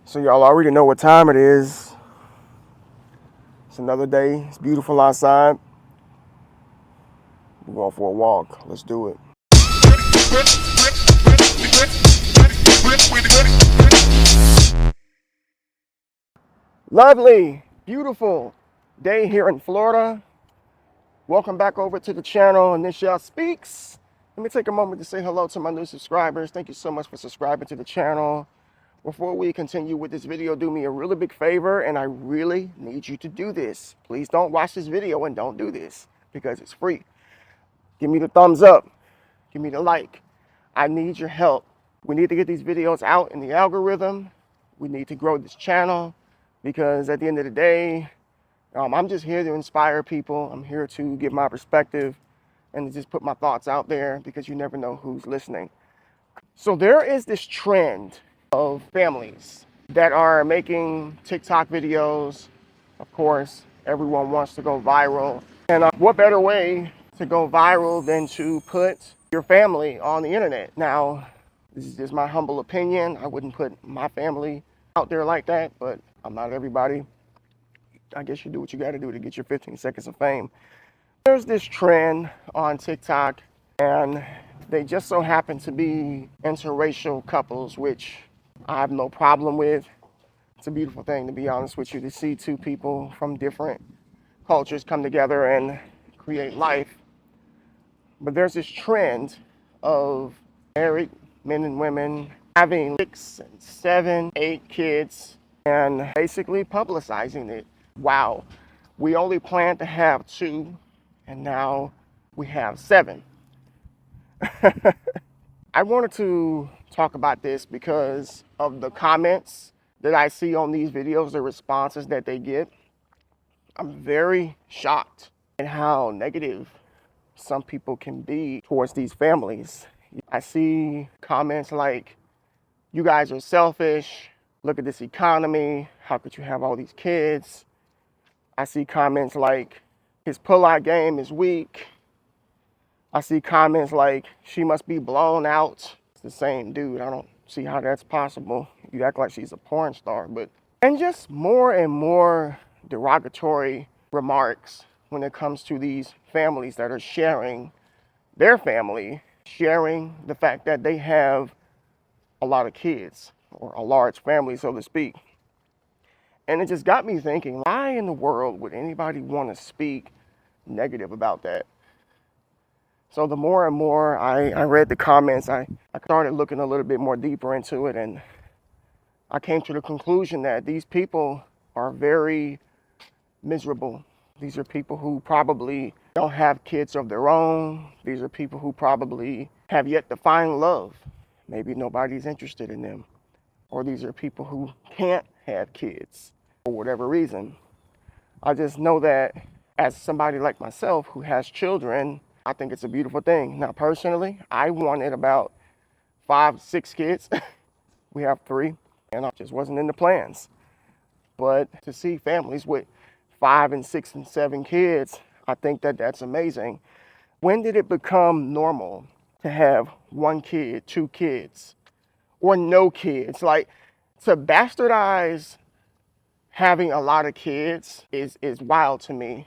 So y'all already know what time it is. It's another day. It's beautiful outside. We're going for a walk. Let's do it. Lovely, beautiful day here in Florida. Welcome back over to the channel, Nisha Speaks. Let me take a moment to say hello to my new subscribers. Thank you so much for subscribing to the channel. Before we continue with this video, do me a really big favor, and I really need you to do this. Please don't watch this video and don't do this because it's free. Give me the thumbs up. Give me the like. I need your help. We need to get these videos out in the algorithm. We need to grow this channel because at the end of the day, I'm just here to inspire people. I'm here to give my perspective and to just put my thoughts out there because you never know who's listening. So there is this trend of families that are making TikTok videos. Of course, everyone wants to go viral. And what better way to go viral than to put your family on the internet? Now, this is just my humble opinion. I wouldn't put my family out there like that, but I'm not everybody. I guess you do what you got to do to get your 15 seconds of fame. There's this trend on TikTok, and they just so happen to be interracial couples, which I have no problem with. It's a beautiful thing, to be honest with you, to see two people from different cultures come together and create life. But there's this trend of married men and women having 6 and 7, 8 kids and basically publicizing it. Wow, we only planned to have 2 and now we have 7. I wanted to talk about this because of the comments that I see on these videos, the responses that they get. I'm very shocked at how negative some people can be towards these families. I see comments like, you guys are selfish, look at this economy, how could you have all these kids? I see comments like, his pull-out game is weak. I see comments like, she must be blown out. It's the same dude. I don't see how that's possible. You act like she's a porn star, but... And just more and more derogatory remarks when it comes to these families that are sharing their family, sharing the fact that they have a lot of kids, or a large family, so to speak. And it just got me thinking, why in the world would anybody want to speak negative about that? So the more and more I read the comments, I started looking a little bit more deeper into it, and I came to the conclusion that these people are very miserable. These are people who probably don't have kids of their own. These are people who probably have yet to find love. Maybe nobody's interested in them. Or these are people who can't have kids for whatever reason. I just know that as somebody like myself who has children, I think it's a beautiful thing. Now, personally, I wanted about 5, 6 kids. We have 3, and I just wasn't in the plans. But to see families with 5 and 6 and 7 kids, I think that that's amazing. When did it become normal to have 1 kid, 2 kids, or no kids? Like, to bastardize having a lot of kids is wild to me,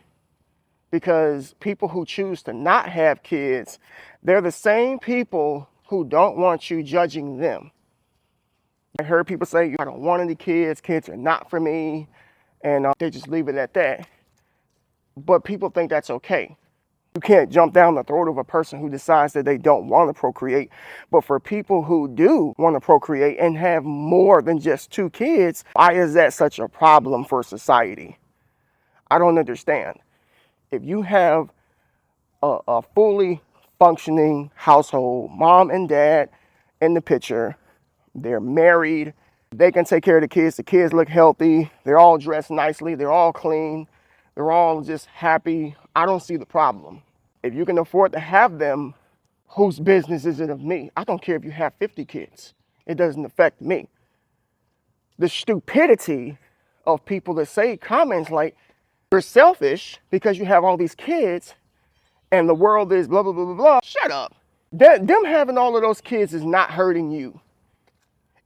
because people who choose to not have kids, they're the same people who don't want you judging them. I heard people say, I don't want any kids, kids are not for me, and they just leave it at that. But people think that's okay. You can't jump down the throat of a person who decides that they don't want to procreate. But for people who do want to procreate and have more than just 2 kids, why is that such a problem for society? I don't understand. If you have a fully functioning household, mom and dad in the picture, they're married, they can take care of the kids look healthy, they're all dressed nicely, they're all clean, they're all just happy, I don't see the problem. If you can afford to have them, whose business is it of me? I don't care if you have 50 kids. It doesn't affect me. The stupidity of people that say comments like, you're selfish because you have all these kids and the world is blah, blah, blah, blah, blah. Shut up. Them having all of those kids is not hurting you.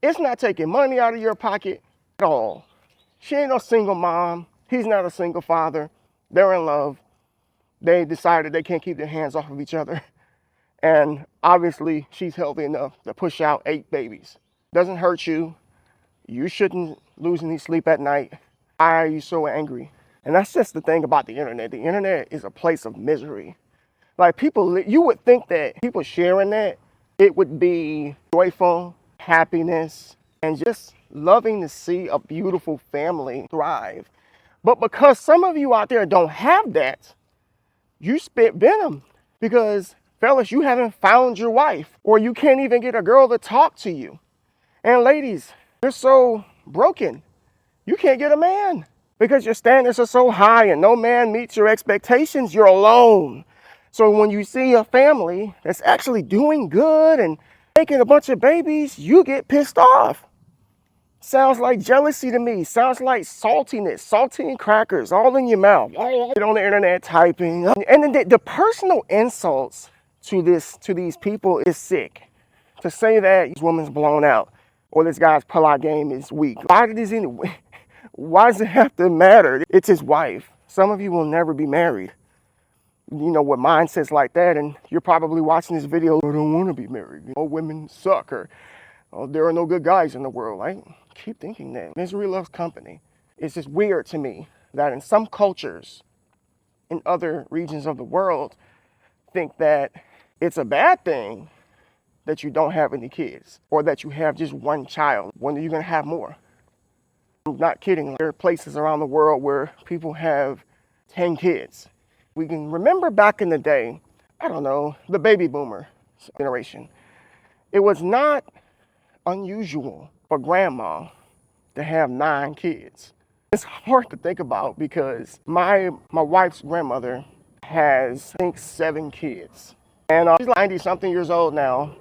It's not taking money out of your pocket. at all. She ain't no single mom. He's not a single father. They're in love. They decided they can't keep their hands off of each other. And obviously, she's healthy enough to push out 8 babies. Doesn't hurt you. You shouldn't lose any sleep at night. Why are you so angry? And that's just the thing about the internet. The internet is a place of misery. Like people, you would think that people sharing that, it would be joyful, happiness, and just loving to see a beautiful family thrive. But because some of you out there don't have that, you spit venom. Because fellas, you haven't found your wife, or you can't even get a girl to talk to you. And ladies, you're so broken. You can't get a man because your standards are so high and no man meets your expectations. You're alone. So when you see a family that's actually doing good and making a bunch of babies, you get pissed off. Sounds like jealousy to me. Sounds like saltiness, saltine crackers all in your mouth. Get on the internet typing. And then the personal insults to these people is sick. To say that this woman's blown out or this guy's pull-out game is weak. Why does it have to matter? It's his wife. Some of you will never be married. You know, with mindsets like that, and you're probably watching this video, I don't want to be married. You know, women suck, or oh, there are no good guys in the world. I keep thinking that. Misery loves company. It's just weird to me that in some cultures, in other regions of the world, think that it's a bad thing that you don't have any kids, or that you have just one child. When are you going to have more? I'm not kidding. There are places around the world where people have 10 kids. We can remember back in the day, I don't know, the baby boomer generation. It was not unusual for grandma to have 9 kids. It's hard to think about because my wife's grandmother has, I think, 7 kids. And she's 90 something years old now.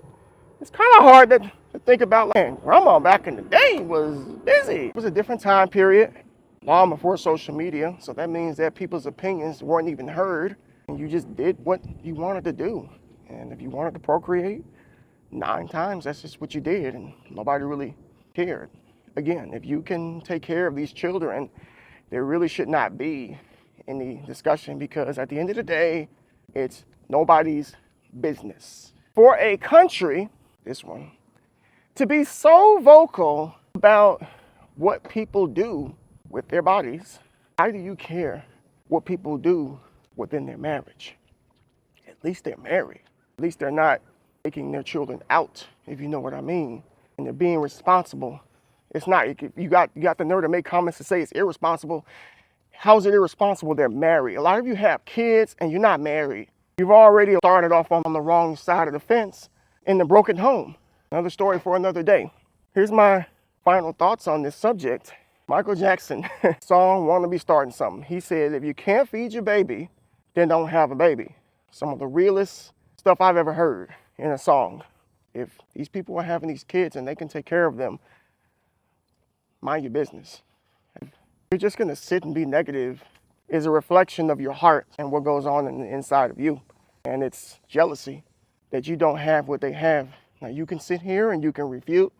It's kind of hard to think about, like, grandma back in the day was busy. It was a different time period, long before social media. So that means that people's opinions weren't even heard. And you just did what you wanted to do. And if you wanted to procreate 9 times, that's just what you did. And nobody really cared. Again, if you can take care of these children, there really should not be any discussion, because at the end of the day, it's nobody's business. For a country, this one, to be so vocal about what people do with their bodies, why do you care what people do within their marriage? At least they're married. At least they're not taking their children out, if you know what I mean. And they're being responsible. It's not, you got the nerve to make comments to say it's irresponsible. How's it irresponsible? They're married. A lot of you have kids and you're not married. You've already started off on the wrong side of the fence in the broken home. Another story for another day. Here's my final thoughts on this subject. Michael Jackson song, Wanna Be Starting Something. He said, if you can't feed your baby, then don't have a baby. Some of the realest stuff I've ever heard in a song. If these people are having these kids and they can take care of them, mind your business. If you're just gonna sit and be negative, is a reflection of your heart and what goes on in the inside of you. And it's jealousy that you don't have what they have. Now you can sit here and you can refute,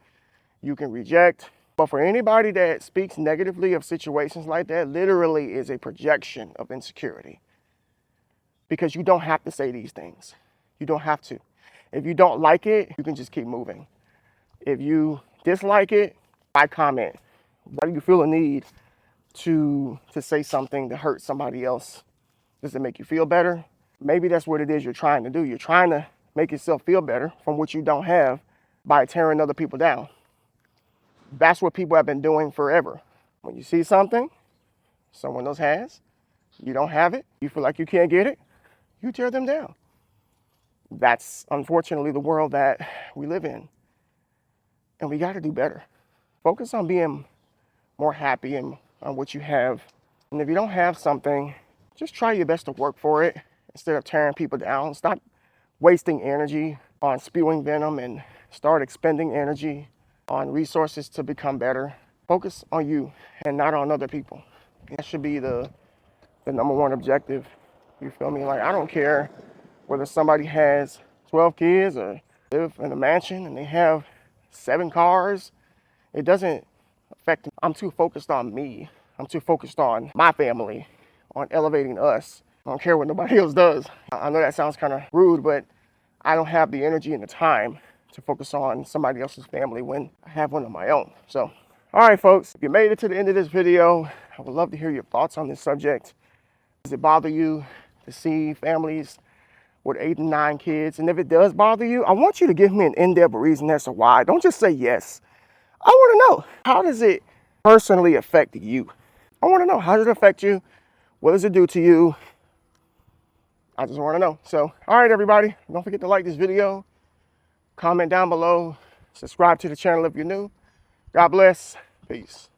you can reject, but for anybody that speaks negatively of situations like that, literally is a projection of insecurity. Because you don't have to say these things. You don't have to. If you don't like it, you can just keep moving. If you dislike it, why comment? Why do you feel a need to say something to hurt somebody else? Does it make you feel better? Maybe that's what it is you're trying to do. You're trying to make yourself feel better from what you don't have by tearing other people down. That's what people have been doing forever. When you see something someone else has, you don't have it, you feel like you can't get it, you tear them down. That's unfortunately the world that we live in. And we got to do better. Focus on being more happy and on what you have. And if you don't have something, just try your best to work for it instead of tearing people down. Stop wasting energy on spewing venom and start expending energy on resources to become better. Focus on you and not on other people. That should be the number one objective. You feel me? Like, I don't care whether somebody has 12 kids or live in a mansion and they have 7 cars. It doesn't affecting. I'm too focused on me. I'm too focused on my family, on elevating us. I don't care what nobody else does. I know that sounds kind of rude, but I don't have the energy and the time to focus on somebody else's family when I have one of my own. So, all right, folks, if you made it to the end of this video, I would love to hear your thoughts on this subject. Does it bother you to see families with 8 and 9 kids? And if it does bother you, I want you to give me an in-depth reason as to why. Don't just say yes. I want to know, how does it personally affect you? I want to know, how does it affect you? What does it do to you? I just want to know. So, all right, everybody, don't forget to like this video, comment down below, subscribe to the channel if you're new. God bless. Peace.